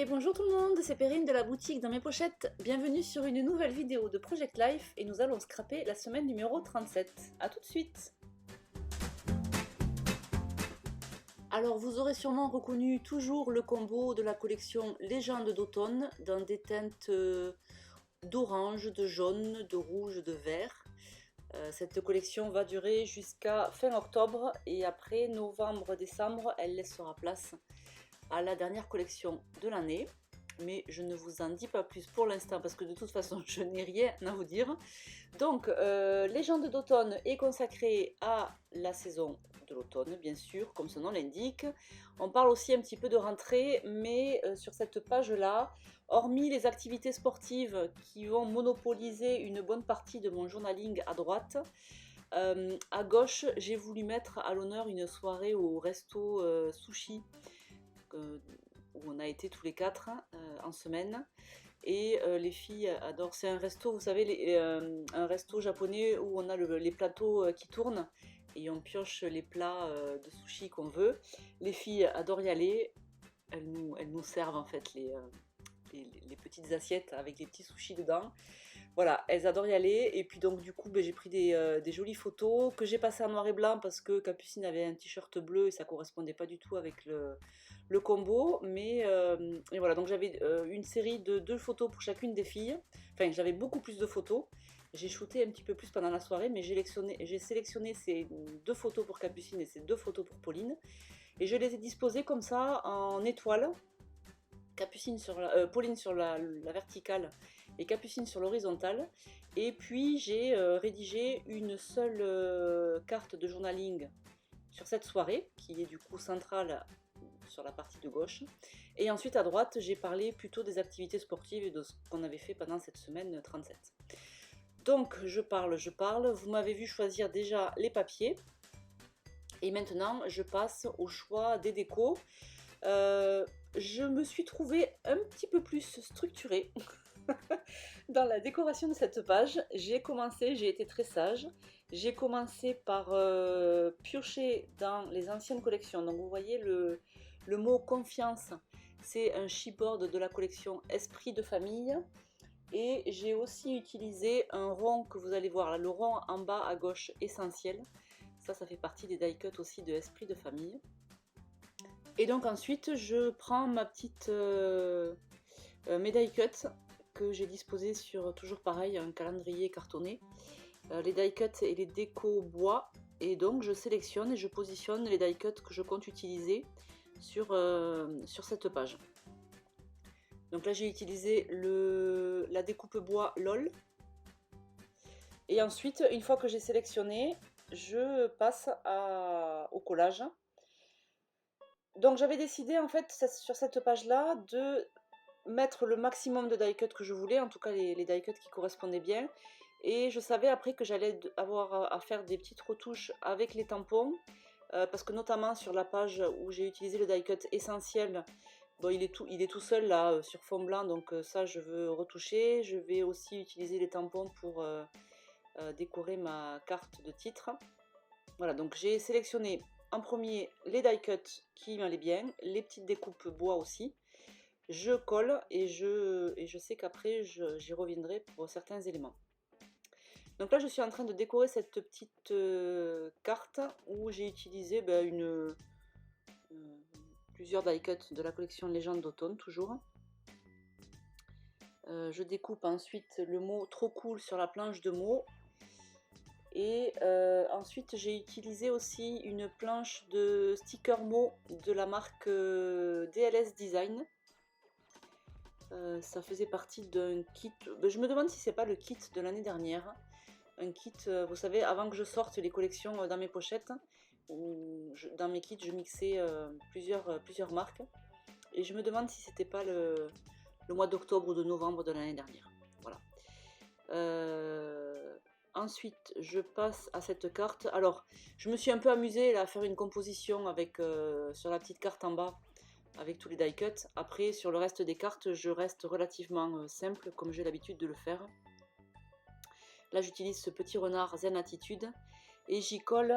Et bonjour tout le monde, c'est Perrine de la boutique Dans mes pochettes. Bienvenue sur une nouvelle vidéo de Project Life et nous allons scraper la semaine numéro 37. A tout de suite. Alors vous aurez sûrement reconnu toujours le combo de la collection Légende d'automne dans des teintes d'orange, de jaune, de rouge, de vert. Cette collection va durer jusqu'à fin octobre et après novembre-décembre, elle laissera place à la dernière collection de l'année. Mais je ne vous en dis pas plus pour l'instant parce que de toute façon je n'ai rien à vous dire. Donc Légende d'automne est consacrée à la saison de l'automne bien sûr, comme son nom l'indique. On parle aussi un petit peu de rentrée, mais sur cette page là, hormis les activités sportives qui vont monopoliser une bonne partie de mon journaling à droite, à gauche j'ai voulu mettre à l'honneur une soirée au resto sushi où on a été tous les quatre en semaine, et les filles adorent. C'est un resto, vous savez, un resto japonais où on a les plateaux qui tournent et on pioche les plats de sushi qu'on veut. Les filles adorent y aller, elles nous servent en fait les petites assiettes avec les petits sushis dedans. Voilà, elles adorent y aller. Et puis donc du coup j'ai pris des jolies photos que j'ai passées en noir et blanc parce que Capucine avait un t-shirt bleu et ça correspondait pas du tout avec le combo. Mais et voilà, donc j'avais une série de 2 photos pour chacune des filles. Enfin j'avais beaucoup plus de photos. J'ai shooté un petit peu plus pendant la soirée, mais j'ai sélectionné ces 2 photos pour Capucine et ces 2 photos pour Pauline. Et je les ai disposées comme ça en étoiles. Pauline sur la verticale et Capucine sur l'horizontale. Et puis j'ai rédigé une seule carte de journaling sur cette soirée, qui est du coup centrale sur la partie de gauche. Et ensuite à droite, j'ai parlé plutôt des activités sportives et de ce qu'on avait fait pendant cette semaine 37. Donc je parle, vous m'avez vu choisir déjà les papiers. Et maintenant, je passe au choix des décos. Je me suis trouvée un petit peu plus structurée dans la décoration de cette page. J'ai été très sage. J'ai commencé par piocher dans les anciennes collections. Donc vous voyez le mot confiance, c'est un chipboard de la collection Esprit de famille. Et j'ai aussi utilisé un rond que vous allez voir là, le rond en bas à gauche essentiel. Ça fait partie des die cuts aussi de Esprit de famille. Et donc ensuite, je prends ma petite mes die cuts que j'ai disposées sur, toujours pareil, un calendrier cartonné. Les die cuts et les décos bois. Et donc je sélectionne et je positionne les die cuts que je compte utiliser sur cette page. Donc là j'ai utilisé la découpe bois LOL. Et ensuite, une fois que j'ai sélectionné, je passe au collage. Donc j'avais décidé en fait sur cette page là de mettre le maximum de die cut que je voulais, en tout cas les die cut qui correspondaient bien, et je savais après que j'allais avoir à faire des petites retouches avec les tampons, parce que notamment sur la page où j'ai utilisé le die cut essentiel, bon, il est tout seul là sur fond blanc, donc ça je veux retoucher. Je vais aussi utiliser les tampons pour décorer ma carte de titre. Voilà, donc j'ai sélectionné en premier les die cuts qui m'allaient bien, les petites découpes bois aussi. Je colle et je sais qu'après j'y reviendrai pour certains éléments. Donc là je suis en train de décorer cette petite carte où j'ai utilisé plusieurs die cuts de la collection Légende d'automne toujours. Je découpe ensuite le mot trop cool sur la planche de mots. Et ensuite j'ai utilisé aussi une planche de stickers mots de la marque DLS Design. Ça faisait partie d'un kit, je me demande si c'est pas le kit de l'année dernière. Un kit, vous savez, avant que je sorte les collections dans mes pochettes, où dans mes kits je mixais plusieurs marques. Et je me demande si c'était pas le mois d'octobre ou de novembre de l'année dernière. Voilà. Ensuite, je passe à cette carte. Alors, je me suis un peu amusée là, à faire une composition avec, sur la petite carte en bas, avec tous les die cuts. Après, sur le reste des cartes, je reste relativement simple, comme j'ai l'habitude de le faire. Là, j'utilise ce petit renard Zen Attitude. Et j'y colle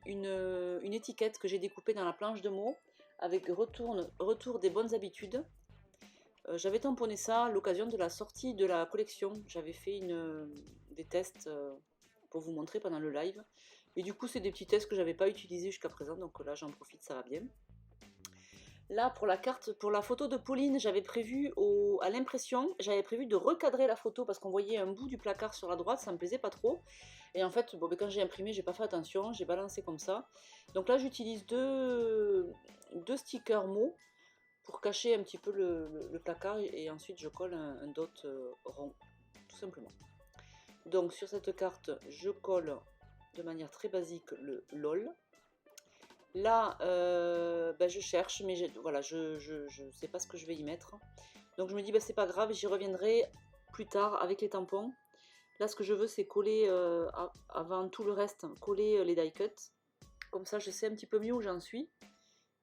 une étiquette que j'ai découpée dans la planche de mots, avec retour des bonnes habitudes. J'avais tamponné ça à l'occasion de la sortie de la collection. J'avais fait des tests pour vous montrer pendant le live. Et du coup, c'est des petits tests que j'avais pas utilisés jusqu'à présent, donc là j'en profite, ça va bien. Là, pour la carte, pour la photo de Pauline, j'avais prévu à l'impression, j'avais prévu de recadrer la photo parce qu'on voyait un bout du placard sur la droite, ça me plaisait pas trop. Et en fait, bon, ben, quand j'ai imprimé, j'ai pas fait attention, j'ai balancé comme ça. Donc là, j'utilise deux stickers mots pour cacher un petit peu le placard et ensuite je colle un dot rond, tout simplement. Donc sur cette carte, je colle de manière très basique le LOL. Là, ben, je cherche, mais voilà, je sais pas ce que je vais y mettre. Donc je me dis, ben, c'est pas grave, j'y reviendrai plus tard avec les tampons. Là, ce que je veux, c'est coller, avant tout le reste, coller les die cuts. Comme ça, je sais un petit peu mieux où j'en suis.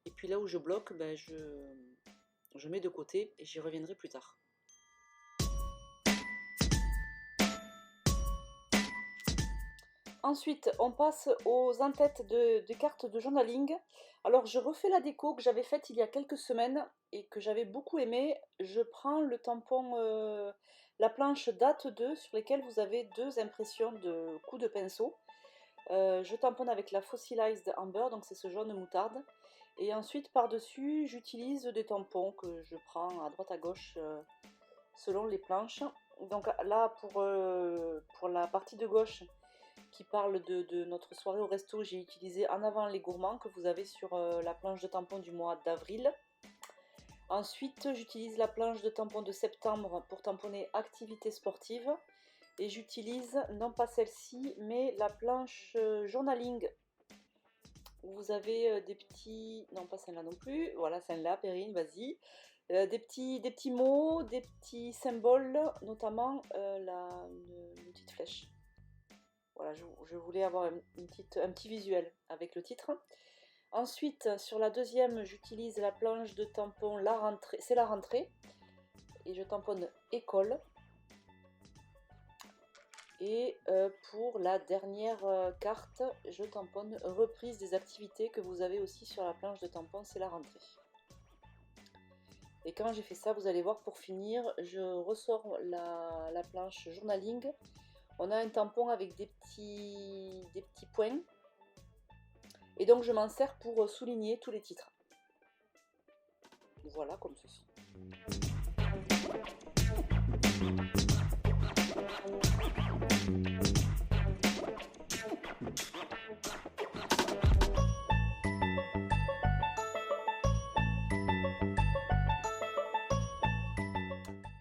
Et puis là où je bloque, ben, je mets de côté et j'y reviendrai plus tard. Ensuite, on passe aux en-têtes de cartes de journaling. Alors, je refais la déco que j'avais faite il y a quelques semaines et que j'avais beaucoup aimé. Je prends le tampon, la planche date 2 sur lesquelles vous avez deux impressions de coups de pinceau. Je tamponne avec la Fossilized Amber, donc c'est ce jaune moutarde. Et ensuite, par-dessus, j'utilise des tampons que je prends à droite à gauche selon les planches. Donc là, pour la partie de gauche qui parle de notre soirée au resto, j'ai utilisé En avant les gourmands que vous avez sur la planche de tampon du mois d'avril. Ensuite, j'utilise la planche de tampon de septembre pour tamponner activité sportive. Et j'utilise, non pas celle-ci, mais la planche journaling. Vous avez des petits... Non, pas celle-là non plus. Voilà, celle-là, Perrine, vas-y. Des petits mots, des petits symboles, notamment une petite flèche. Voilà, je voulais avoir un petit visuel avec le titre. Ensuite, sur la deuxième, j'utilise la planche de tampon La Rentrée. C'est la rentrée. Et je tamponne école. Et pour la dernière carte, je tamponne reprise des activités que vous avez aussi sur la planche de tampon, c'est la rentrée. Et quand j'ai fait ça, vous allez voir, pour finir, je ressors la planche journaling. On a un tampon avec des petits points. Et donc je m'en sers pour souligner tous les titres. Voilà, comme ceci.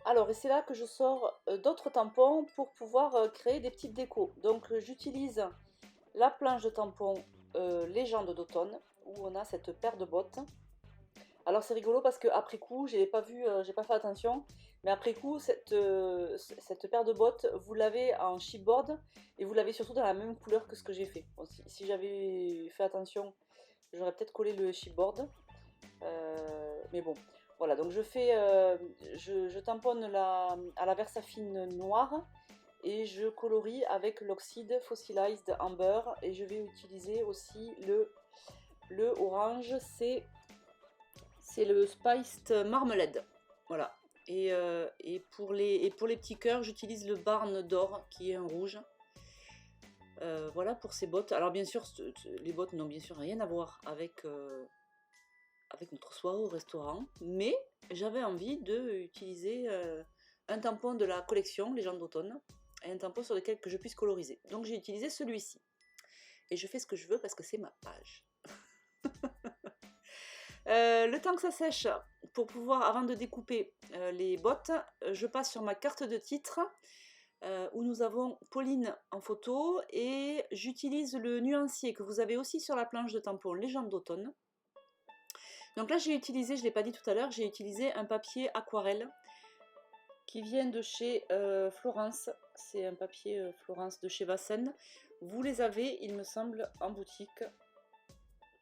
Alors, et c'est là que je sors d'autres tampons pour pouvoir créer des petites décos. Donc, j'utilise la planche de tampons Légende d'automne, où on a cette paire de bottes. Alors, c'est rigolo parce qu'après coup, j'ai pas fait attention, mais après coup, cette paire de bottes, vous l'avez en chipboard et vous l'avez surtout dans la même couleur que ce que j'ai fait. Bon, si j'avais fait attention, j'aurais peut-être collé le chipboard. Mais bon, voilà, donc je tamponne à la Versafine noire et je colorie avec l'oxyde Fossilized Amber et je vais utiliser aussi le orange, c'est le Spiced Marmalade. Voilà. Et pour les petits cœurs, j'utilise le Barn d'or qui est un rouge. Voilà pour ces bottes. Alors bien sûr, les bottes n'ont bien sûr rien à voir avec notre soirée au restaurant, mais j'avais envie d'utiliser un tampon de la collection Légende d'automne, et un tampon sur lequel que je puisse coloriser. Donc j'ai utilisé celui-ci. Et je fais ce que je veux parce que c'est ma page. Le temps que ça sèche, pour pouvoir, avant de découper les bottes, je passe sur ma carte de titre, où nous avons Pauline en photo, et j'utilise le nuancier que vous avez aussi sur la planche de tampon Légende d'automne. Donc là j'ai utilisé, je ne l'ai pas dit tout à l'heure, j'ai utilisé un papier aquarelle qui vient de chez Florence. C'est un papier Florence de chez Vassen. Vous les avez, il me semble, en boutique.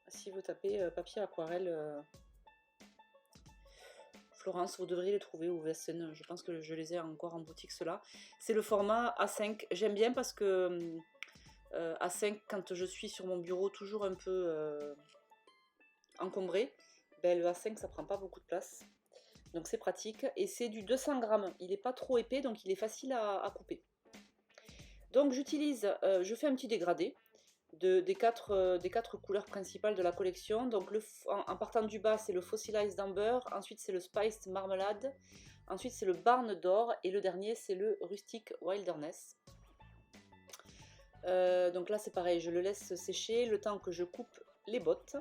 Si vous tapez papier aquarelle Florence, vous devriez les trouver, ou Vassen. Je pense que je les ai encore en boutique, ceux-là. C'est le format A5. J'aime bien parce que A5, quand je suis sur mon bureau toujours un peu encombré, ben, le A5 ça prend pas beaucoup de place. Donc c'est pratique. Et c'est du 200 grammes. Il n'est pas trop épais, donc il est facile à couper. Donc j'utilise, je fais un petit dégradé des quatre couleurs principales de la collection. Donc en partant du bas, c'est le Fossilized Amber, ensuite c'est le Spiced Marmalade, ensuite c'est le Barn d'Or et le dernier c'est le Rustic Wilderness. Donc là c'est pareil, je le laisse sécher le temps que je coupe les bottes.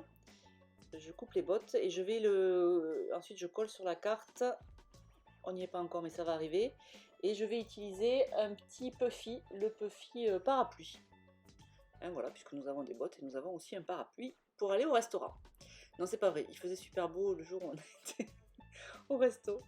Je coupe les bottes et je vais ensuite je colle sur la carte. On n'y est pas encore mais ça va arriver. Et je vais utiliser un petit puffy, le puffy parapluie. Hein, voilà, puisque nous avons des bottes et nous avons aussi un parapluie pour aller au restaurant. Non, c'est pas vrai, il faisait super beau le jour où on était au resto.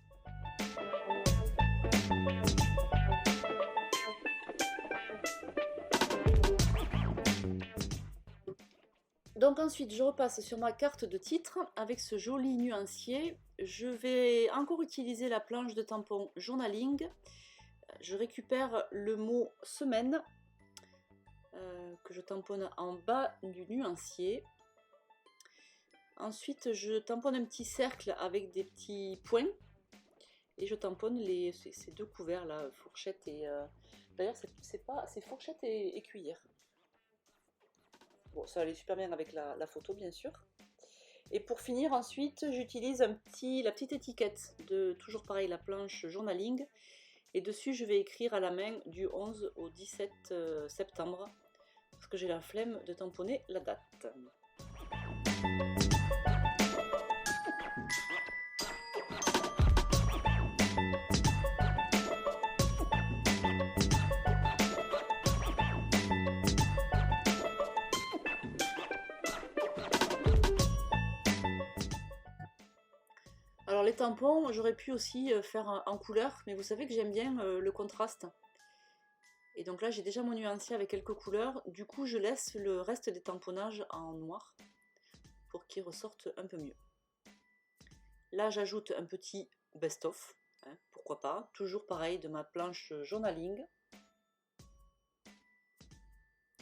Donc ensuite, je repasse sur ma carte de titre avec ce joli nuancier. Je vais encore utiliser la planche de tampon journaling. Je récupère le mot semaine que je tamponne en bas du nuancier. Ensuite, je tamponne un petit cercle avec des petits points et je tamponne ces deux couverts là, fourchette et... D'ailleurs, c'est fourchette et cuillère. Bon, ça allait super bien avec la photo, bien sûr. Et pour finir, ensuite, j'utilise la petite étiquette de, toujours pareil, la planche journaling. Et dessus, je vais écrire à la main du 11 au 17 septembre, parce que j'ai la flemme de tamponner la date. Alors les tampons, j'aurais pu aussi faire en couleur, mais vous savez que j'aime bien le contraste. Et donc là, j'ai déjà mon nuancier avec quelques couleurs. Du coup, je laisse le reste des tamponnages en noir pour qu'ils ressortent un peu mieux. Là, j'ajoute un petit best-of, hein, pourquoi pas. Toujours pareil, de ma planche journaling.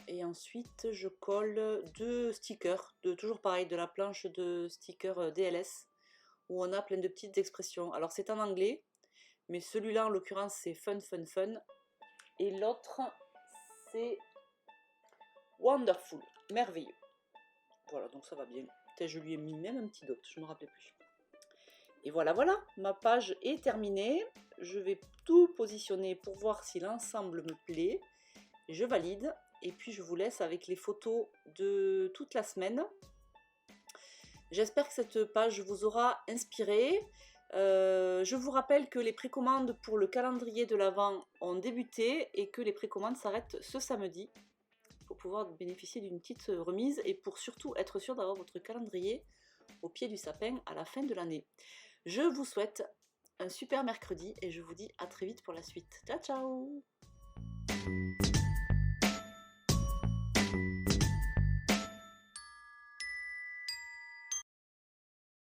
Et ensuite, je colle deux stickers, toujours pareil, de la planche de stickers DLS, où on a plein de petites expressions. Alors, c'est en anglais, mais celui-là, en l'occurrence, c'est fun, fun, fun. Et l'autre, c'est wonderful, merveilleux. Voilà, donc ça va bien. Peut-être je lui ai mis même un petit dot, je ne me rappelais plus. Et voilà, voilà, ma page est terminée. Je vais tout positionner pour voir si l'ensemble me plaît. Je valide et puis je vous laisse avec les photos de toute la semaine. J'espère que cette page vous aura inspiré. Je vous rappelle que les précommandes pour le calendrier de l'Avent ont débuté et que les précommandes s'arrêtent ce samedi pour pouvoir bénéficier d'une petite remise et pour surtout être sûr d'avoir votre calendrier au pied du sapin à la fin de l'année. Je vous souhaite un super mercredi et je vous dis à très vite pour la suite. Ciao ciao!